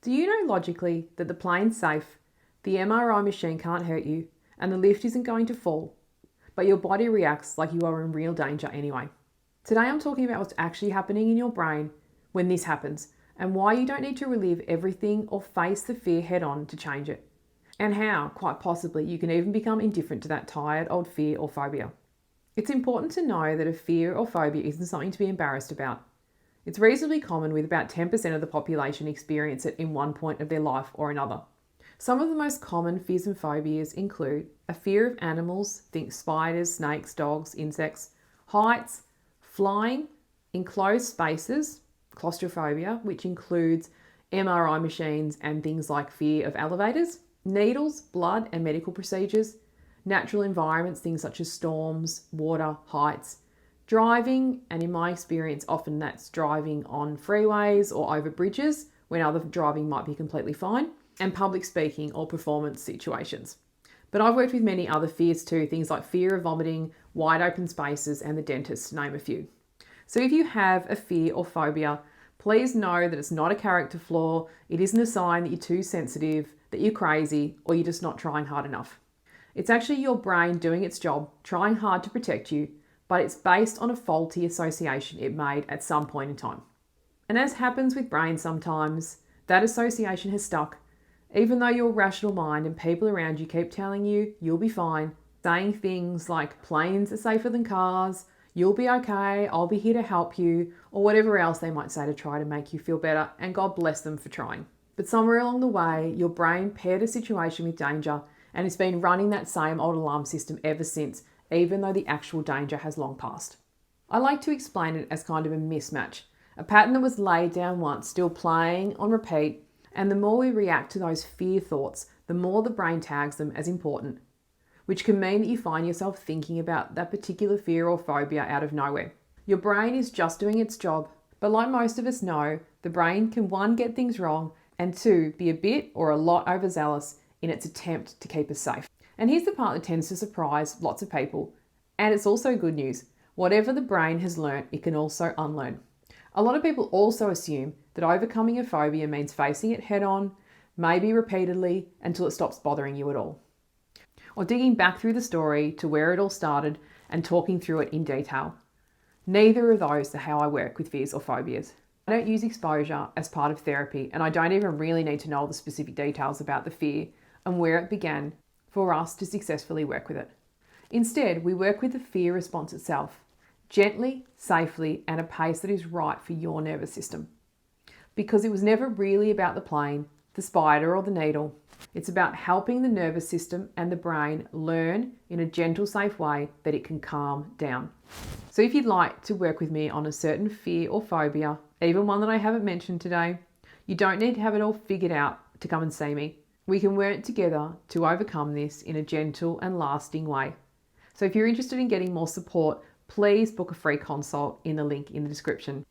Do you know logically that the plane's safe, the MRI machine can't hurt you, and the lift isn't going to fall, but your body reacts like you are in real danger anyway? Today I'm talking about what's actually happening in your brain when this happens, and why you don't need to relive everything or face the fear head on to change it. And how, quite possibly, you can even become indifferent to that tired old fear or phobia. It's important to know that a fear or phobia isn't something to be embarrassed about. It's reasonably common, with about 10% of the population experience it in one point of their life or another. Some of the most common fears and phobias include a fear of animals, think spiders, snakes, dogs, insects, heights, flying, enclosed spaces, claustrophobia, which includes MRI machines and things like fear of elevators, needles, blood and medical procedures, natural environments, things such as storms, water, heights, driving, and in my experience, often that's driving on freeways or over bridges when other driving might be completely fine, and public speaking or performance situations. But I've worked with many other fears too, things like fear of vomiting, wide open spaces, and the dentist, to name a few. So if you have a fear or phobia, please know that it's not a character flaw. It isn't a sign that you're too sensitive, that you're crazy, or you're just not trying hard enough. It's actually your brain doing its job, trying hard to protect you, but it's based on a faulty association it made at some point in time. And as happens with brains sometimes, that association has stuck, even though your rational mind and people around you keep telling you you'll be fine, saying things like planes are safer than cars, you'll be okay, I'll be here to help you, or whatever else they might say to try to make you feel better, and God bless them for trying. But somewhere along the way, your brain paired a situation with danger, and it's been running that same old alarm system ever since, even though the actual danger has long passed. I like to explain it as kind of a mismatch, a pattern that was laid down once, still playing on repeat, and the more we react to those fear thoughts, the more the brain tags them as important, which can mean that you find yourself thinking about that particular fear or phobia out of nowhere. Your brain is just doing its job, but like most of us know, the brain can, one, get things wrong, and two, be a bit or a lot overzealous in its attempt to keep us safe. And here's the part that tends to surprise lots of people, and it's also good news. Whatever the brain has learnt, it can also unlearn. A lot of people also assume that overcoming a phobia means facing it head on, maybe repeatedly, until it stops bothering you at all. Or digging back through the story to where it all started and talking through it in detail. Neither of those are how I work with fears or phobias. I don't use exposure as part of therapy, and I don't even really need to know the specific details about the fear and where it began for us to successfully work with it. Instead, we work with the fear response itself, gently, safely, and at a pace that is right for your nervous system. Because it was never really about the plane, the spider, or the needle. It's about helping the nervous system and the brain learn in a gentle, safe way that it can calm down. So if you'd like to work with me on a certain fear or phobia, even one that I haven't mentioned today, you don't need to have it all figured out to come and see me. We can work together to overcome this in a gentle and lasting way. So if you're interested in getting more support, please book a free consult in the link in the description.